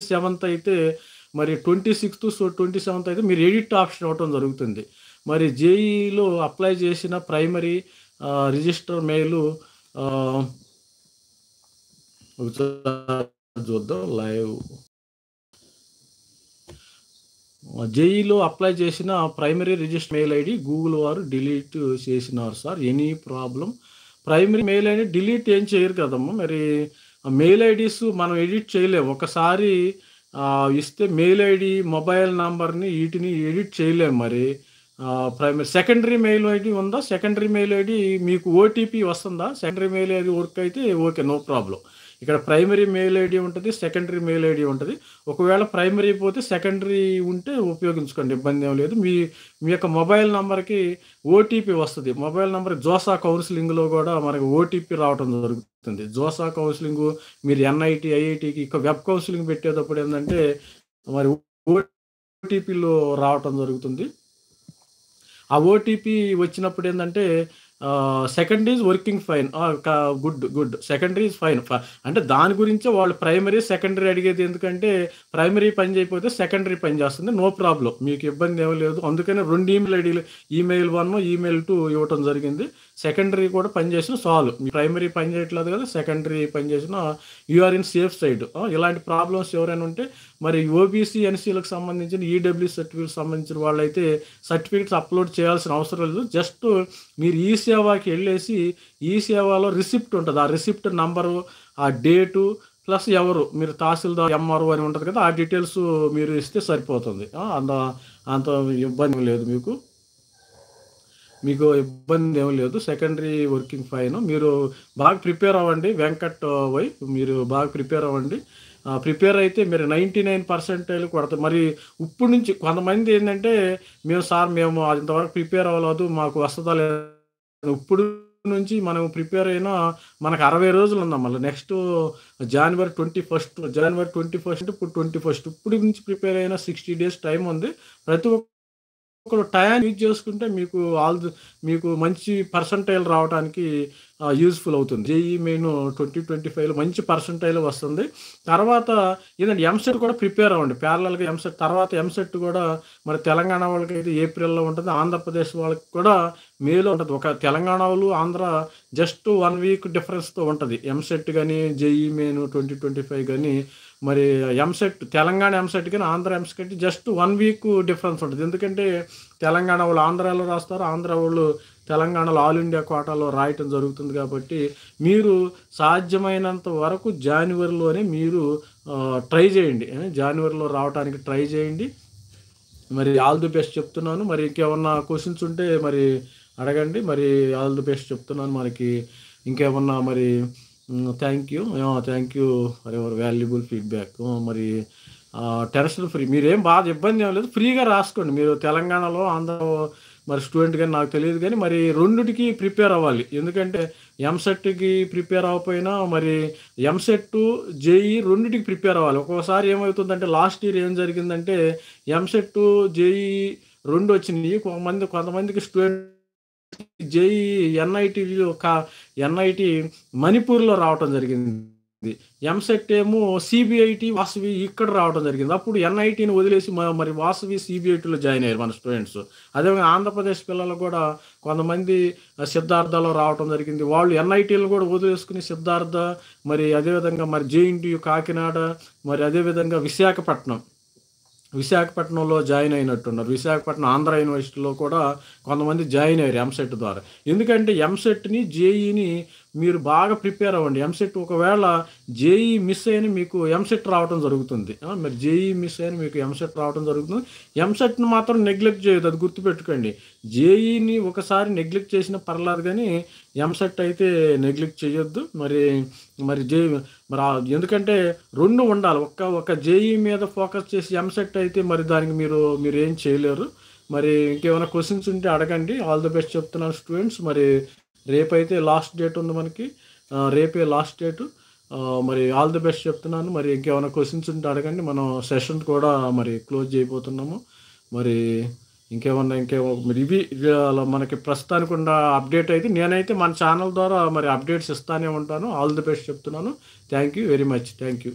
27th అయితే మరి 26థ్, 27th అయితే మీరు ఎడిట్ ఆప్షన్ ఇవ్వటం జరుగుతుంది. మరి జేఈలో అప్లై చేసిన ప్రైమరీ రిజిస్టర్ మెయిలు ఆహ్, ఒకసారి చూద్దాం లైవ్. జేఈలో అప్లై చేసిన primary register mail ID Google వారు డిలీట్ చేసినారు sir. Any problem? Primary mail ID delete ఏం చేయరు కదమ్మా. మరి మెయిల్ ఐడీస్ మనం ఎడిట్ చేయలేము. ఒకసారి ఇస్తే మెయిల్ ఐడి, మొబైల్ నంబర్‌ని వీటిని ఎడిట్ చేయలేము మరి. ప్రైమరీ సెకండరీ మెయిల్ ఐడి ఉందా? సెకండరీ మెయిల్ ఐడి మీకు ఓటీపీ వస్తుందా? సెకండరీ మెయిల్ ఐడి వర్క్ అయితే ఓకే, నో ప్రాబ్లం. ఇక్కడ ప్రైమరీ మెయిల్ ఐడి ఉంటది, సెకండరీ మెయిల్ ఐడి ఉంటది. ఒకవేళ ప్రైమరీ పోతే సెకండరీ ఉంటే ఉపయోగించుకోండి, ఇబ్బంది ఏం లేదు. మీ మీ యొక్క మొబైల్ నంబర్‌కి ఓటీపీ వస్తది. మొబైల్ నంబర్ జోసా కౌన్సెలింగ్‌లో గూడా మనకు ఓటీపీ రావటం జరుగుతుంది. జోసా కౌన్సెలింగు మీరు ఎన్ఐటీ, ఐఐటీకి ఇక వెబ్ కౌన్సెలింగ్ పెట్టేటప్పుడు ఏందంటే మరి ఓటీపీలో రావటం జరుగుతుంది. ఆ ఓటీపీ వచ్చినప్పుడు ఏందంటే secondary is working fine. Good. Secondary is fine. అంటే దాని గురించే వాళ్ళు ప్రైమరీ, సెకండరీ అడిగేది. ఎందుకంటే ప్రైమరీ పని చేయకపోతే సెకండరీ పని చేస్తుంది. No problem. మీకు ఇబ్బంది ఏమీ లేదు. అందుకనే 2 ఈమెయిల్ ఐడీలు ఈమెయిల్ 1, ఈమెయిల్ 2 ఇవ్వటం జరిగింది. సెకండరీ కూడా పనిచేసిన సాల్వ్. మీ ప్రైమరీ పని చేయట్లేదు కదా, సెకండరీ పని చేసిన you are in safe side. ఇలాంటి ప్రాబ్లమ్స్ ఎవరైనా ఉంటే మరి ఓబీసీ, ఎన్సీలకు సంబంధించిన ఈడబ్ల్యూ సర్టిఫికేట్ సంబంధించిన వాళ్ళైతే సర్టిఫికేట్స్ అప్లోడ్ చేయాల్సిన అవసరం లేదు. జస్ట్ మీరు ఈ సేవకి వెళ్ళేసి ఈ సేవలో రిసిప్ట్ ఉంటుంది. ఆ రిసిప్ట్ నంబరు, ఆ డేటు ప్లస్ ఎవరు మీరు తహసీల్దార్, ఎంఆర్ఓ అని ఉంటుంది కదా, ఆ డీటెయిల్స్ మీరు ఇస్తే సరిపోతుంది. అంత అంత ఇబ్బంది లేదు మీకు. మీకు ఇబ్బంది ఏమి లేదు. Secondary working fine. మీరు బాగా ప్రిపేర్ అవ్వండి వెంకట్ వై. మీరు బాగా ప్రిపేర్ అవ్వండి. ప్రిపేర్ అయితే మీరు 99% కొడతారు. మరి ఇప్పుడు నుంచి కొంతమంది ఏంటంటే మేము ఇంతవరకు ప్రిపేర్ అవ్వలేదు, మాకు వస్తుందా లేదా. ఇప్పుడు నుంచి మనం ప్రిపేర్ అయినా మనకు 60 రోజులు ఉందాం. మళ్ళీ నెక్స్ట్ జనవరి 21 ఇప్పుడు 21 ఇప్పుడు నుంచి ప్రిపేర్ అయినా 60 డేస్ టైం ఉంది. ప్రతి ఒక్కరు టైం యూజ్ చేసుకుంటే మీకు మంచి పర్సంటైల్ రావడానికి యూజ్ఫుల్ అవుతుంది. జేఈ మెయిన్ 2025లో మంచి పర్సంటైల్ వస్తుంది. తర్వాత ఏంటంటే ఎంసెట్ కూడా ప్రిపేర్ అవ్వండి ప్యారలల్గా. ఎంసెట్ తర్వాత ఎంసెట్ కూడా మరి తెలంగాణ వాళ్ళకి అయితే ఏప్రిల్లో ఉంటుంది, ఆంధ్రప్రదేశ్ వాళ్ళకి కూడా మేలో ఉంటుంది. ఒక తెలంగాణ వాళ్ళు, ఆంధ్ర జస్ట్ 1 వీక్ డిఫరెన్స్తో ఉంటుంది ఎంసెట్ కానీ, జేఈ మెయిన్ 2025 కానీ. మరి ఎంసెట్ తెలంగాణ ఎంసెట్ కానీ Andhra EAMCET just 1 week difference ఉంటుంది. ఎందుకంటే తెలంగాణ వాళ్ళు ఆంధ్రాలో రాస్తారు, ఆంధ్ర వాళ్ళు తెలంగాణలో ఆల్ ఇండియా కోటాలో రాయటం జరుగుతుంది. కాబట్టి మీరు సాధ్యమైనంత వరకు జనవరిలోనే మీరు ట్రై చేయండి. జనవరిలో రావడానికి ట్రై చేయండి. మరి ఆల్ ది బెస్ట్ చెప్తున్నాను. మరి ఇంకేమన్నా క్వశ్చన్స్ ఉంటే మరి అడగండి. మరి ఆల్ ది బెస్ట్ చెప్తున్నాను. మనకి ఇంకేమన్నా మరి thank you for your valuable feedback. మరి టెన్షన్ ఫ్రీ, మీరేం బాధ ఇబ్బంది ఏం లేదు, ఫ్రీగా రాసుకోండి. మీరు తెలంగాణలో, ఆంధ్రలో మరి స్టూడెంట్ కానీ నాకు తెలియదు కానీ మరి రెండుటికి ప్రిపేర్ అవ్వాలి. ఎందుకంటే ఎంసెట్కి ప్రిపేర్ అవ్వకపోయినా మరి ఎంసెట్, జేఈ రెండుటికి ప్రిపేర్ అవ్వాలి. ఒక్కోసారి ఏమవుతుందంటే లాస్ట్ ఇయర్ ఏం జరిగిందంటే ఎంసెట్, జేఈ 2 వచ్చినాయి. కొంతమందికి స్టూడెంట్ జేఈ ఎన్ఐటి మణిపూర్లో రావటం జరిగింది. ఎంసెట్ ఏమో సిబిఐటి, వాసవి ఇక్కడ రావడం జరిగింది. అప్పుడు ఎన్ఐటిని వదిలేసి మరి వాసవి, సిబిఐటిలో జాయిన్ అయ్యారు మన స్టూడెంట్స్. అదేవిధంగా ఆంధ్రప్రదేశ్ పిల్లలు కూడా కొంతమంది సిద్ధార్థలో రావడం జరిగింది. వాళ్ళు ఎన్ఐటీలు కూడా వదిలేసుకుని సిద్ధార్థ, మరి అదేవిధంగా మరి జేఎన్టీయు కాకినాడ, మరి అదేవిధంగా విశాఖపట్నంలో జాయిన్ అయినట్టున్నారు. విశాఖపట్నం ఆంధ్ర యూనివర్సిటీలో కూడా కొంతమంది జాయిన్ అయ్యారు ఎంసెట్ ద్వారా. ఎందుకంటే ఎంసెట్ని, జేఈని మీరు బాగా ప్రిపేర్ అవ్వండి. ఎంసెట్ ఒకవేళ జేఈ మిస్ అయిన మీకు ఎంసెట్ రావడం జరుగుతుంది. మరి జేఈ మిస్ అయిన మీకు ఎంసెట్ రావడం జరుగుతుంది. ఎంసెట్ని మాత్రం నెగ్లెక్ట్ చేయొద్దు, అది గుర్తుపెట్టుకోండి. జేఈని ఒకసారి నెగ్లెక్ట్ చేసినా పర్లేదు కానీ ఎంసెట్ అయితే నెగ్లెక్ట్ చేయొద్దు. మరి ఎందుకంటే 2 ఉండాలి. ఒక జేఈ మీద ఫోకస్ చేసి ఎంసెట్ అయితే మరి దానికి మీరు ఏం చేయలేరు. మరి ఇంకేమైనా క్వశ్చన్స్ ఉంటే అడగండి. ఆల్ ది బెస్ట్ చెప్తున్నాను స్టూడెంట్స్. మరి రేపైతే లాస్ట్ డేట్ ఉంది మనకి, రేపే లాస్ట్ డేటు. మరి ఆల్ ది బెస్ట్ చెప్తున్నాను. మరి ఇంకేమైనా క్వశ్చన్స్ ఉంటే అడగండి. మనం సెషన్ కూడా మరి క్లోజ్ చేయబోతున్నాము. మరి మరి ఇవి మనకి ప్రస్తుతానికి ఉన్న అప్డేట్ అయితే. నేనైతే మన ఛానల్ ద్వారా మరి అప్డేట్స్ ఇస్తానే ఉంటాను. ఆల్ ది బెస్ట్ చెప్తున్నాను. Thank you very much. Thank you.